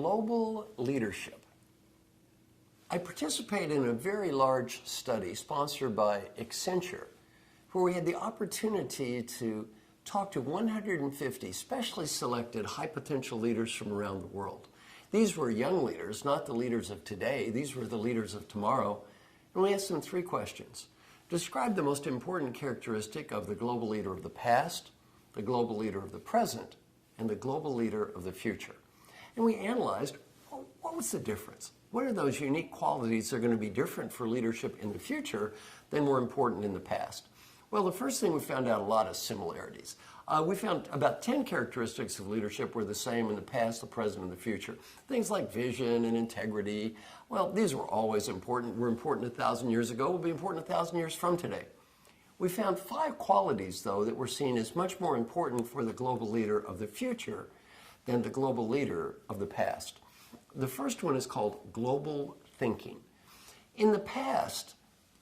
global leadership. I participated in a very large study sponsored by Accenture, where we had the opportunity to talk to 150 specially selected high potential leaders from around the world. These were young leaders, not the leaders of today. These were the leaders of tomorrow. And we asked them 3 questions. Describe the most important characteristic of the global leader of the past, the global leader of the present, and the global leader of the future. And we analyzed, well, what was the difference? What are those unique qualities that are going to be different for leadership in the future than were important in the past? Well, the first thing, we found out a lot of similarities. We found about 10 characteristics of leadership were the same in the past, the present, and the future. Things like vision and integrity. Well, these were always important. Were important 1,000 years ago, will be important 1,000 years from today. We found 5 qualities, though, that were seen as much more important for the global leader of the future than the global leader of the past. The first one is called global thinking. In the past,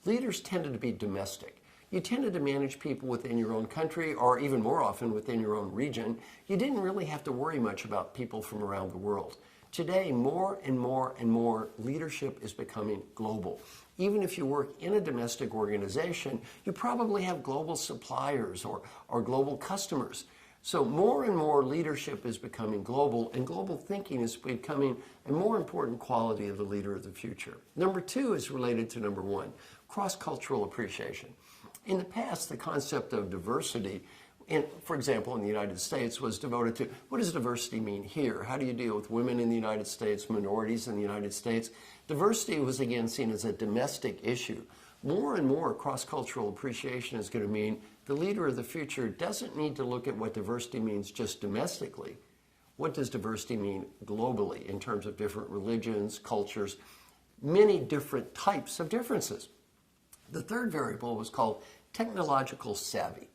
leaders tended to be domestic. You tended to manage people within your own country, or even more often within your own region. You didn't really have to worry much about people from around the world. Today, more and more and more, leadership is becoming global. Even if you work in a domestic organization, you probably have global suppliers or global customers. So more and more leadership is becoming global, and global thinking is becoming a more important quality of the leader of the future. Number 2 is related to number 1, cross-cultural appreciation. In the past, the concept of diversity, for example, in the United States, was devoted to what does diversity mean here? How do you deal with women in the United States, minorities in the United States? Diversity was again seen as a domestic issue. More and more cross-cultural appreciation is going to mean the leader of the future doesn't need to look at what diversity means just domestically. What does diversity mean globally in terms of different religions, cultures, many different types of differences? The third variable was called technological savvy.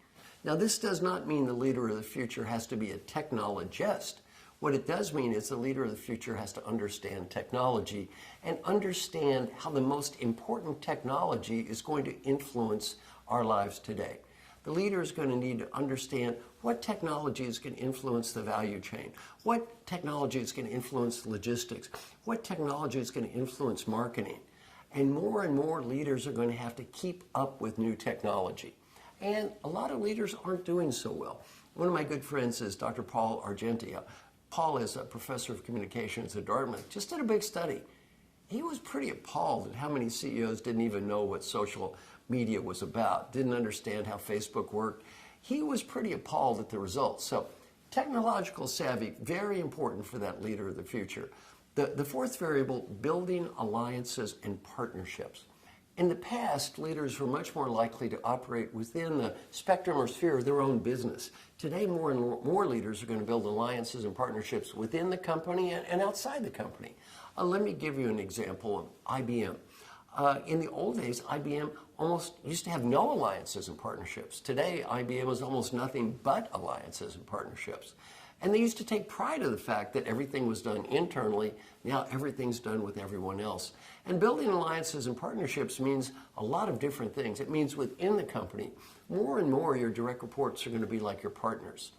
Now, this does not mean the leader of the future has to be a technologist. What it does mean is the leader of the future has to understand technology and understand how the most important technology is going to influence our lives today. The leader is going to need to understand what technology is going to influence the value chain, what technology is going to influence logistics, what technology is going to influence marketing. And more leaders are going to have to keep up with new technology. And a lot of leaders aren't doing so well. One of my good friends is Dr. Paul Argenti. Paul is a professor of communications at Dartmouth. Just did a big study. He was pretty appalled at how many CEOs didn't even know what social media was about, didn't understand how Facebook worked. He was pretty appalled at the results. So technological savvy, very important for that leader of the future. The fourth variable, building alliances and partnerships. In the past, leaders were much more likely to operate within the spectrum or sphere of their own business. Today, more and more leaders are going to build alliances and partnerships within the company and outside the company. Let me give you an example of IBM. In the old days, IBM almost used to have no alliances and partnerships. Today, IBM is almost nothing but alliances and partnerships. And they used to take pride in the fact that everything was done internally. Now everything's done with everyone else. And building alliances and partnerships means a lot of different things. It means within the company, more and more your direct reports are going to be like your partners,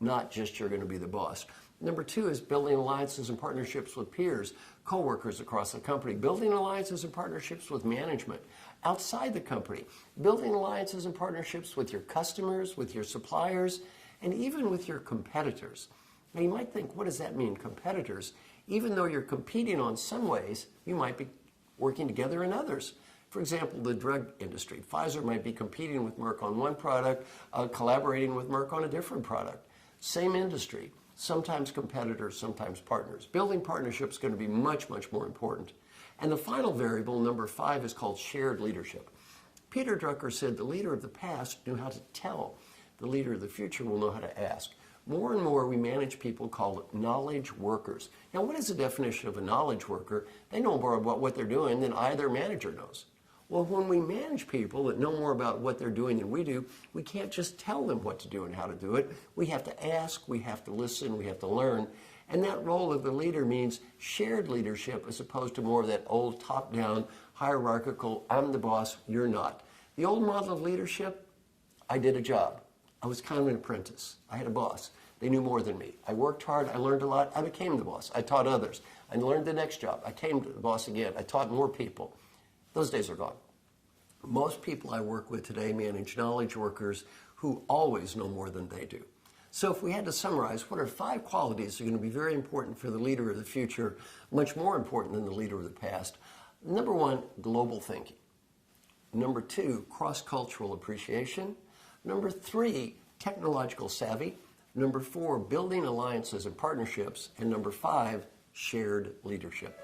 not just you're going to be the boss. Number 2 is building alliances and partnerships with peers, coworkers across the company, building alliances and partnerships with management outside the company, building alliances and partnerships with your customers, with your suppliers, and even with your competitors. Now you might think, what does that mean, competitors? Even though you're competing on some ways, you might be working together in others. For example, the drug industry. Pfizer might be competing with Merck on one product, collaborating with Merck on a different product. Same industry, sometimes competitors, sometimes partners. Building partnerships is going to be much, much more important. And the final variable, number 5, is called shared leadership. Peter Drucker said the leader of the past knew how to tell. The leader of the future will know how to ask. More and more we manage people called knowledge workers. Now, what is the definition of a knowledge worker? They know more about what they're doing than either manager knows. Well, when we manage people that know more about what they're doing than we do, we can't just tell them what to do and how to do it. We have to ask, we have to listen, we have to learn. And that role of the leader means shared leadership as opposed to more of that old top-down, hierarchical, I'm the boss, you're not. The old model of leadership, I did a job. I was kind of an apprentice. I had a boss. They knew more than me. I worked hard. I learned a lot. I became the boss. I taught others. I learned the next job. I came to the boss again. I taught more people. Those days are gone. Most people I work with today manage knowledge workers who always know more than they do. So if we had to summarize, what are 5 qualities that are going to be very important for the leader of the future, much more important than the leader of the past? Number 1, global thinking. Number 2, cross-cultural appreciation. Number 3, technological savvy. Number 4, building alliances and partnerships. And number 5, shared leadership.